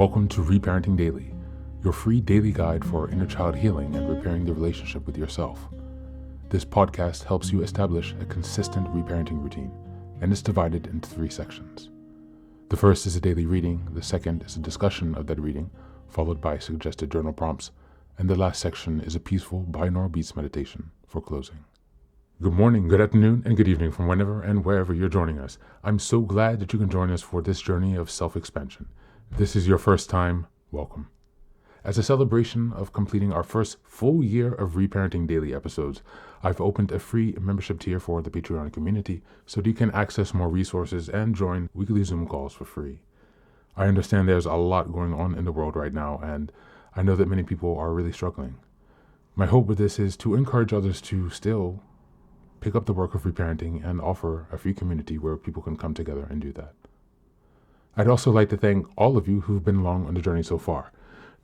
Welcome to Reparenting Daily, your free daily guide for inner child healing and repairing the relationship with yourself. This podcast helps you establish a consistent reparenting routine and is divided into 3 sections. The first is a daily reading, the second is a discussion of that reading, followed by suggested journal prompts, and the last section is a peaceful binaural beats meditation for closing. Good morning, good afternoon, and good evening from whenever and wherever you're joining us. I'm so glad that you can join us for this journey of self-expansion. If this is your first time, welcome. As a celebration of completing our first full year of Reparenting Daily episodes, I've opened a free membership tier for the Patreon community so that you can access more resources and join weekly Zoom calls for free. I understand there's a lot going on in the world right now, and I know that many people are really struggling. My hope with this is to encourage others to still pick up the work of reparenting and offer a free community where people can come together and do that. I'd also like to thank all of you who've been along on the journey so far.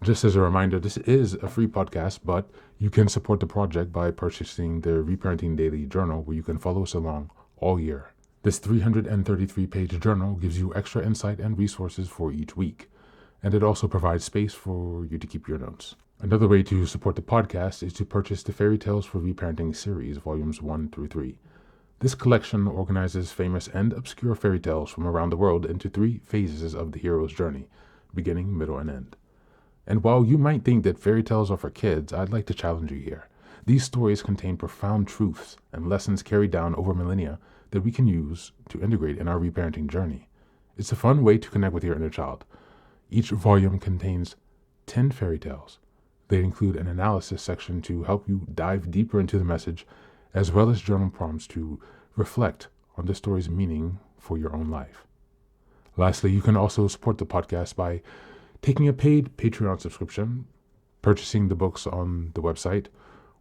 Just as a reminder, this is a free podcast, but you can support the project by purchasing the Reparenting Daily journal, where you can follow us along all year. This 333-page journal gives you extra insight and resources for each week, and it also provides space for you to keep your notes. Another way to support the podcast is to purchase the Fairy Tales for Reparenting series, volumes 1 through 3. This collection organizes famous and obscure fairy tales from around the world into 3 phases of the hero's journey, beginning, middle, and end. And while you might think that fairy tales are for kids, I'd like to challenge you here. These stories contain profound truths and lessons carried down over millennia that we can use to integrate in our reparenting journey. It's a fun way to connect with your inner child. Each volume contains 10 fairy tales. They include an analysis section to help you dive deeper into the message, as well as journal prompts to reflect on the story's meaning for your own life. Lastly, you can also support the podcast by taking a paid Patreon subscription, purchasing the books on the website,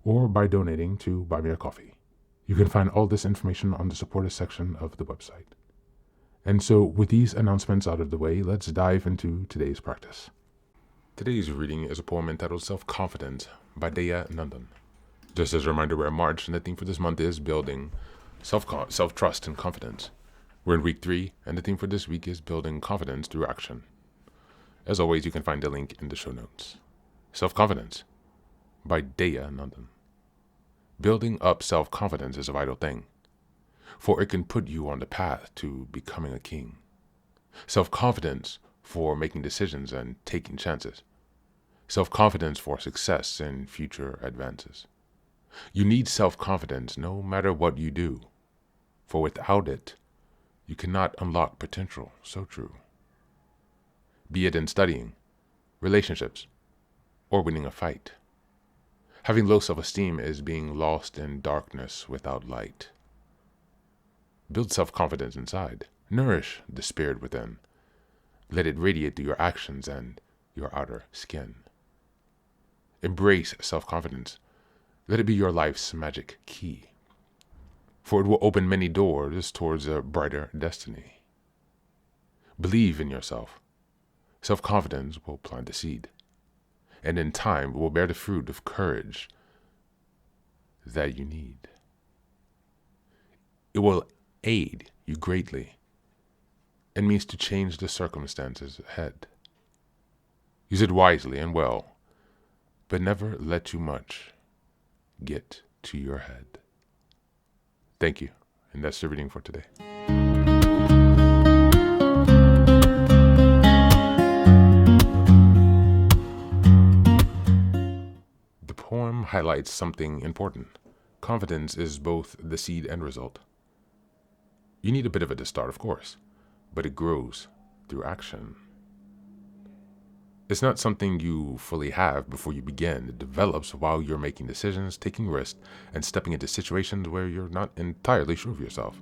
or by donating to Buy Me a Coffee. You can find all this information on the supporter section of the website. And so, with these announcements out of the way, let's dive into today's practice. Today's reading is a poem entitled Self-Confidence by Daya, Nandan. Just as a reminder, we're in March, and the theme for this month is building self-trust and confidence. We're in week 3, and the theme for this week is building confidence through action. As always, you can find the link in the show notes. Self-Confidence by Daya, Nandan. Building up self-confidence is a vital thing, for it can put you on the path to becoming a king. Self-confidence for making decisions and taking chances. Self-confidence for success and future advances. You need self-confidence no matter what you do, for without it, you cannot unlock potential. So true. Be it in studying, relationships, or winning a fight. Having low self-esteem is being lost in darkness without light. Build self-confidence inside. Nourish the spirit within. Let it radiate through your actions and your outer skin. Embrace self-confidence. Let it be your life's magic key, for it will open many doors towards a brighter destiny. Believe in yourself. Self-confidence will plant the seed, and in time it will bear the fruit of courage that you need. It will aid you greatly and means to change the circumstances ahead. Use it wisely and well, but never let too much get to your head. Thank you, and that's the reading for today. The poem highlights something important. Confidence is both the seed and result. You need a bit of it to start, of course, but it grows through action. It's not something you fully have before you begin. It develops while you're making decisions, taking risks, and stepping into situations where you're not entirely sure of yourself.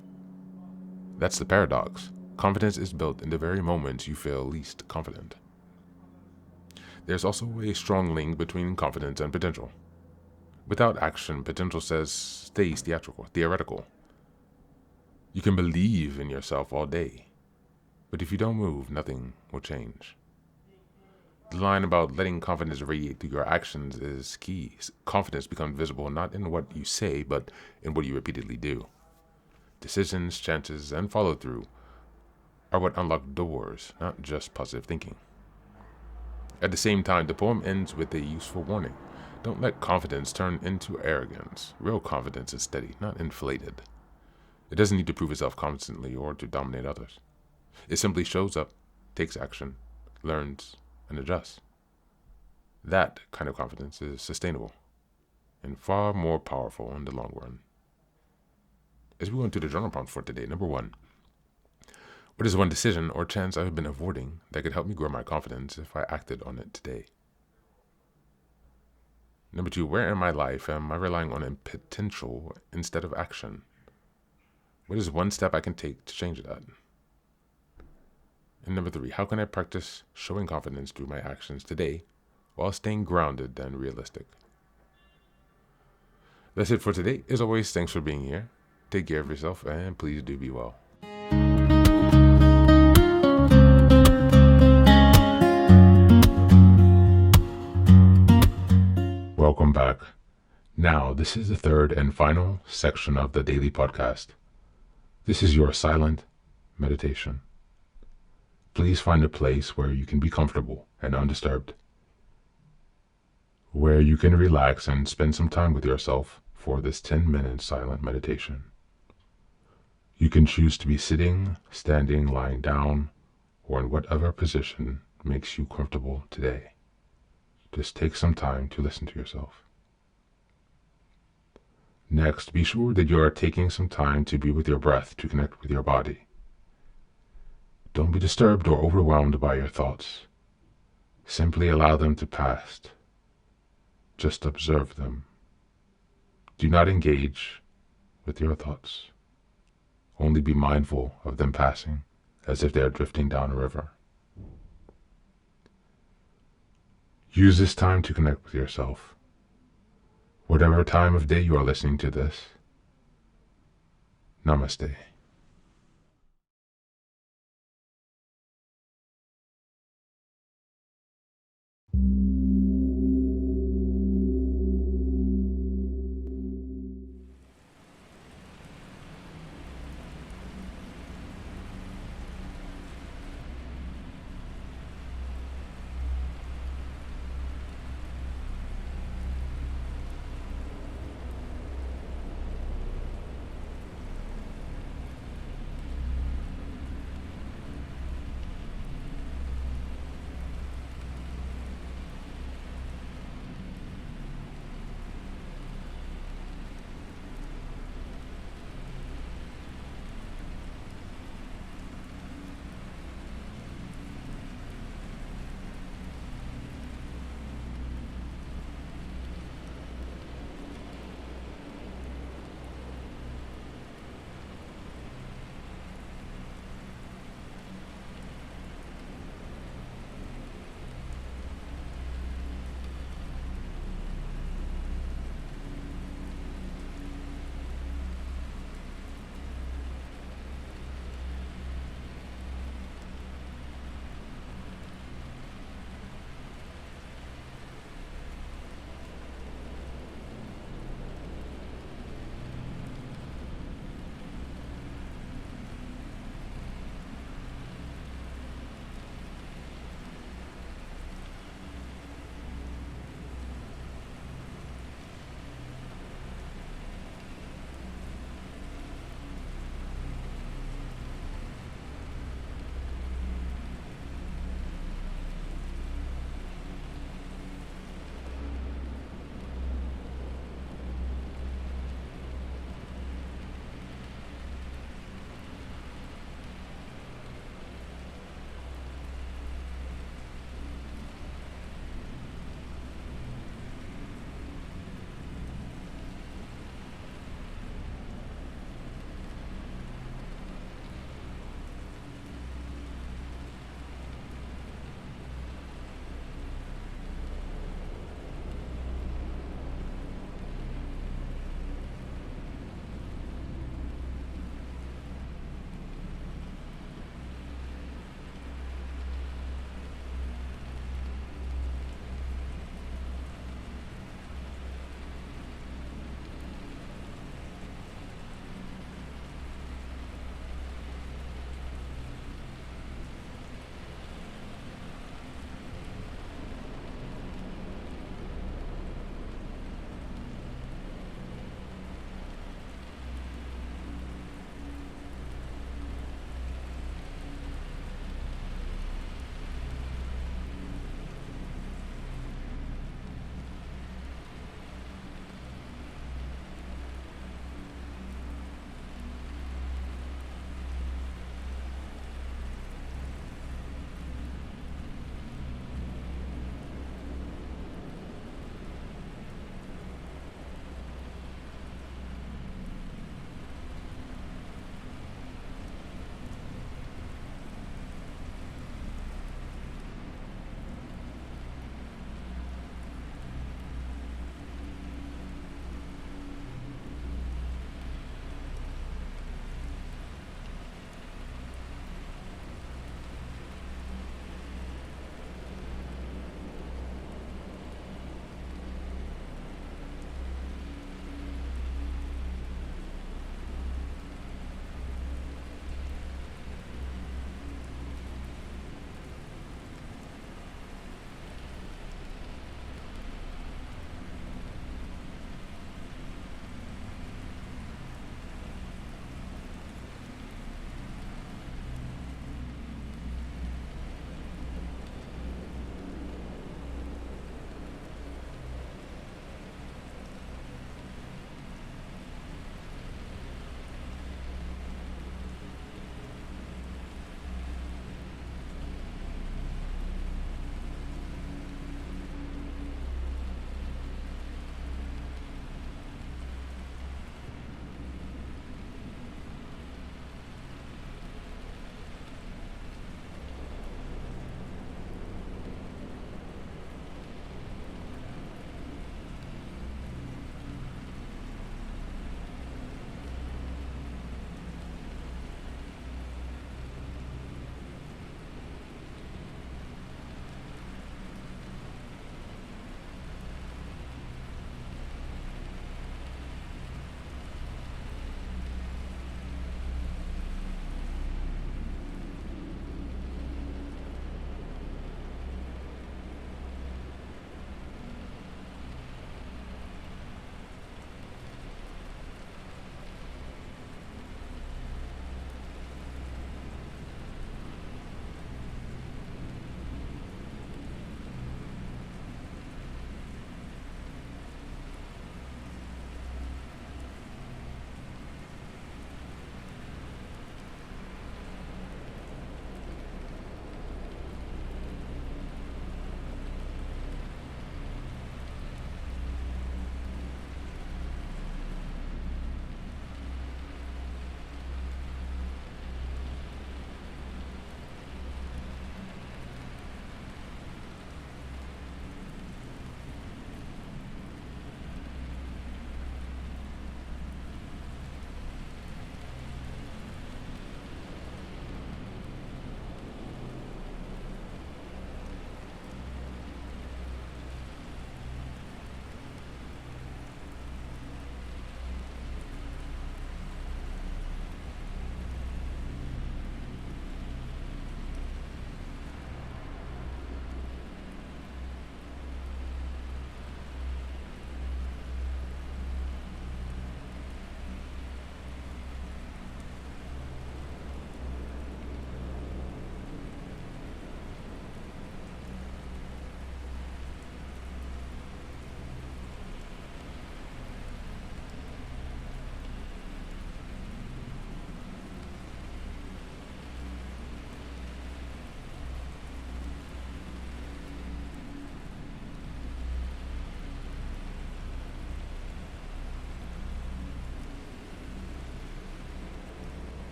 That's the paradox. Confidence is built in the very moments you feel least confident. There's also a strong link between confidence and potential. Without action, potential stays theoretical. You can believe in yourself all day, but if you don't move, nothing will change. The line about letting confidence radiate through your actions is key. Confidence becomes visible not in what you say, but in what you repeatedly do. Decisions, chances, and follow-through are what unlock doors, not just positive thinking. At the same time, the poem ends with a useful warning. Don't let confidence turn into arrogance. Real confidence is steady, not inflated. It doesn't need to prove itself constantly or to dominate others. It simply shows up, takes action, learns, and adjusts. That kind of confidence is sustainable and far more powerful in the long run. As we go into the journal prompt for today, number 1, what is one decision or chance I've been avoiding that could help me grow my confidence if I acted on it today? Number 2, where in my life am I relying on potential instead of action? What is one step I can take to change that? And number 3, how can I practice showing confidence through my actions today while staying grounded and realistic? That's it for today. As always, thanks for being here. Take care of yourself and please do be well. Welcome back. Now, this is the third and final section of the daily podcast. This is your silent meditation. Please find a place where you can be comfortable and undisturbed, where you can relax and spend some time with yourself for this 10-minute silent meditation. You can choose to be sitting, standing, lying down, or in whatever position makes you comfortable today. Just take some time to listen to yourself. Next, be sure that you are taking some time to be with your breath to connect with your body. Don't be disturbed or overwhelmed by your thoughts. Simply allow them to pass. Just observe them. Do not engage with your thoughts. Only be mindful of them passing as if they are drifting down a river. Use this time to connect with yourself. Whatever time of day you are listening to this, Namaste.